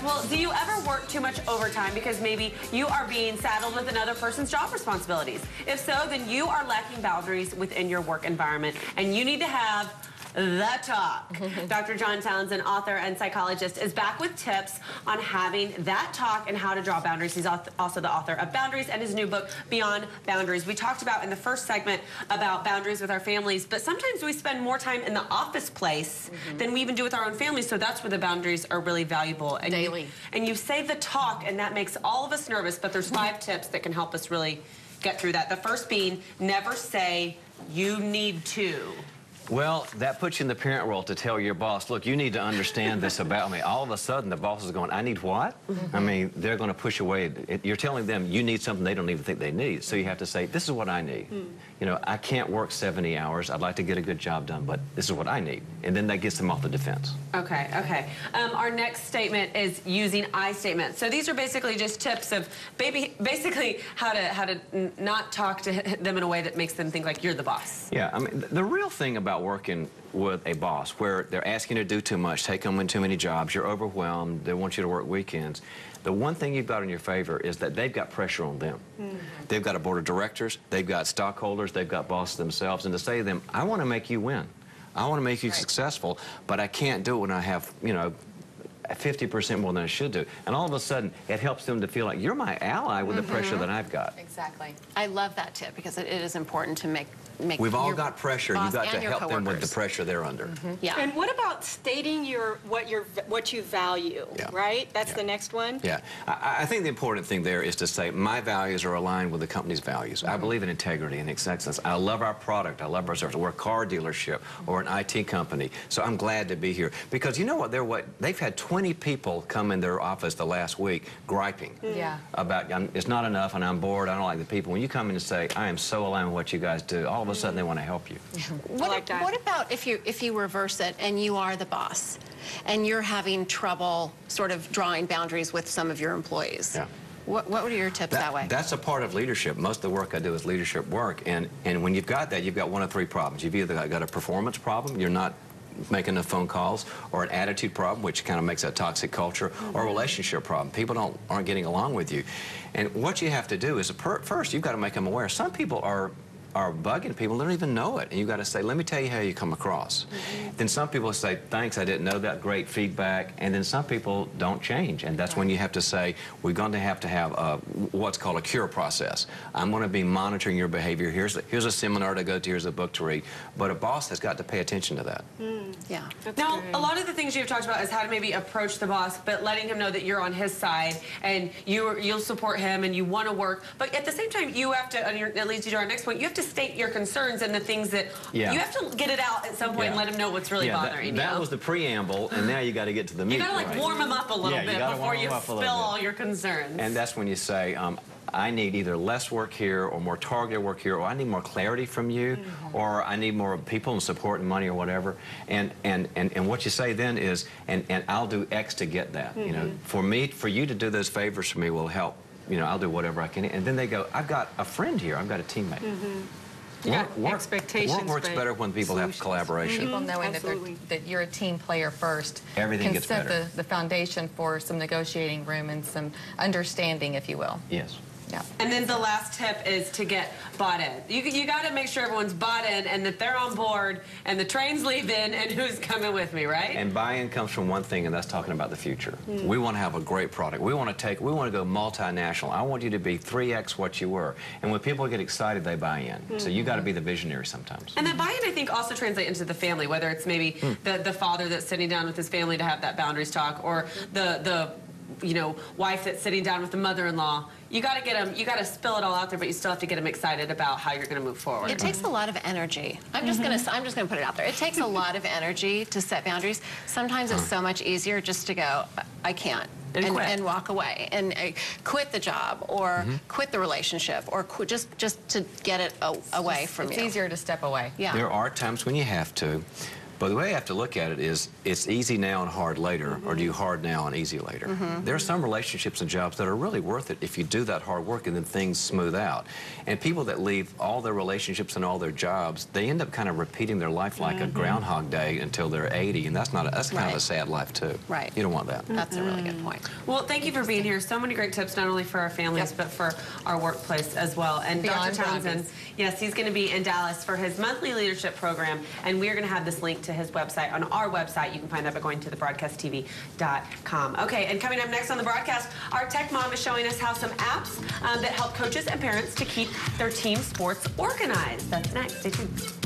Well, do you ever work too much overtime because maybe you are being saddled with another person's job responsibilities? If so, then you are lacking boundaries within your work environment, and you need to have the talk. Dr. John Townsend, author and psychologist, is back with tips on having that talk and how to draw boundaries. He's also the author of Boundaries and his new book, Beyond Boundaries. We talked about in the first segment about boundaries with our families, but sometimes we spend more time in the office place than we even do with our own families, so that's where the boundaries are really valuable. And Daily. You say the talk, and that makes all of us nervous, but there's 5 tips that can help us really get through that. The first being, never say, "you need to." Well, that puts you in the parent role to tell your boss, look, you need to understand this about me. All of a sudden, the boss is going, I need what? I mean, they're going to push away. You're telling them you need something they don't even think they need. So you have to say, this is what I need. You know, I can't work 70 hours. I'd like to get a good job done, but this is what I need. And then that gets them off the defense. Okay, okay. Our next statement is using I statements. So these are basically just tips of basically how to not talk to them in a way that makes them think like you're the boss. Yeah, I mean, the real thing about working with a boss where they're asking you to do too much, take on too many jobs, you're overwhelmed, they want you to work weekends. The one thing you've got in your favor is that they've got pressure on them. They've got a board of directors, they've got stockholders, they've got bosses themselves, and to say to them, I want to make you win. I want to make you successful, but I can't do it when I have, you know, 50% more than I should do. And all of a sudden, it helps them to feel like you're my ally with the pressure that I've got. Exactly. I love that tip because it is important to make We've all got pressure. You've got to help them with the pressure they're under. Yeah. And what about stating what you value, right? That's the next one? Yeah. I think the important thing there is to say my values are aligned with the company's values. I believe in integrity and excellence. I love our product. I love our service. We're a car dealership or an IT company. So I'm glad to be here. Because you know what? They've had 20 people come in their office the last week griping about it's not enough and I'm bored. I don't like the people. When you come in and say, I am so aligned with what you guys do, all of a sudden they want to help you. What about if you reverse it and you are the boss and you're having trouble sort of drawing boundaries with some of your employees? Yeah. What are your tips that way? That's a part of leadership. Most of the work I do is leadership work. And when you've got that, you've got one of 3 problems. You've either got a performance problem, you're not making enough phone calls, or an attitude problem, which kind of makes a toxic culture, or a relationship problem. People aren't getting along with you. And what you have to do is, first, you've got to make them aware. Some people are bugging people, they don't even know it. And you've got to say, let me tell you how you come across. Then some people say, thanks, I didn't know that, great feedback. And then some people don't change. And that's when you have to say, we're going to have what's called a cure process. I'm going to be monitoring your behavior. Here's a seminar to go to, here's a book to read. But a boss has got to pay attention to that. Yeah. Now, a lot of the things you've talked about is how to maybe approach the boss, but letting him know that you're on his side and you'll support him and you want to work. But at the same time, you have to, and that leads you to our next point, you have to state your concerns and the things that you have to get it out at some point and let him know what's really bothering you. That was the preamble, and now you got to get to the meat. You got to like warm him up a little bit before you spill all your concerns. And that's when you say, I need either less work here or more targeted work here, or I need more clarity from you, or I need more people and support and money or whatever. And what you say then is, and I'll do X to get that. You know, for you to do those favors for me will help. You know, I'll do whatever I can. And then they go, I've got a friend here. I've got a teammate. Expectations. Work works better when people have collaboration. People knowing that you're a team player first. Everything gets better. Can set the foundation for some negotiating room and some understanding, if you will. Yes. Yeah. And then the last tip is to get bought in. You got to make sure everyone's bought in and that they're on board and the train's leaving and who's coming with me, right? And buy-in comes from one thing, and that's talking about the future. We want to have a great product. We want to go multinational. I want you to be 3x what you were. And when people get excited, they buy in. So you got to be the visionary sometimes. And that buy-in, I think, also translates into the family, whether it's maybe the father that's sitting down with his family to have that boundaries talk, or the wife that's sitting down with the mother-in-law. You got to get them. You got to spill it all out there, but you still have to get them excited about how you're going to move forward. It takes a lot of energy. I'm just going to put it out there. It takes a lot of energy to set boundaries. Sometimes it's so much easier just to go, I can't. And walk away and quit the job or quit the relationship or just to get it away from you. It's easier to step away. Yeah. There are times when you have to. But the way I have to look at it is, it's easy now and hard later, or do you hard now and easy later? There are some relationships and jobs that are really worth it if you do that hard work and then things smooth out. And people that leave all their relationships and all their jobs, they end up kind of repeating their life like a Groundhog Day until they're 80, and that's kind of a sad life too. Right. You don't want that. That's a really good point. Well, thank you for being here. So many great tips, not only for our families, but for our workplace as well. And Beyond Dr. Townsend, boundaries. yes, he's going to be in Dallas for his monthly leadership program, and we're going to have this link to his website on our website. You can find that by going to thebroadcasttv.com. Okay, and coming up next on the broadcast, our tech mom is showing us how some apps that help coaches and parents to keep their team sports organized. That's next. Stay tuned.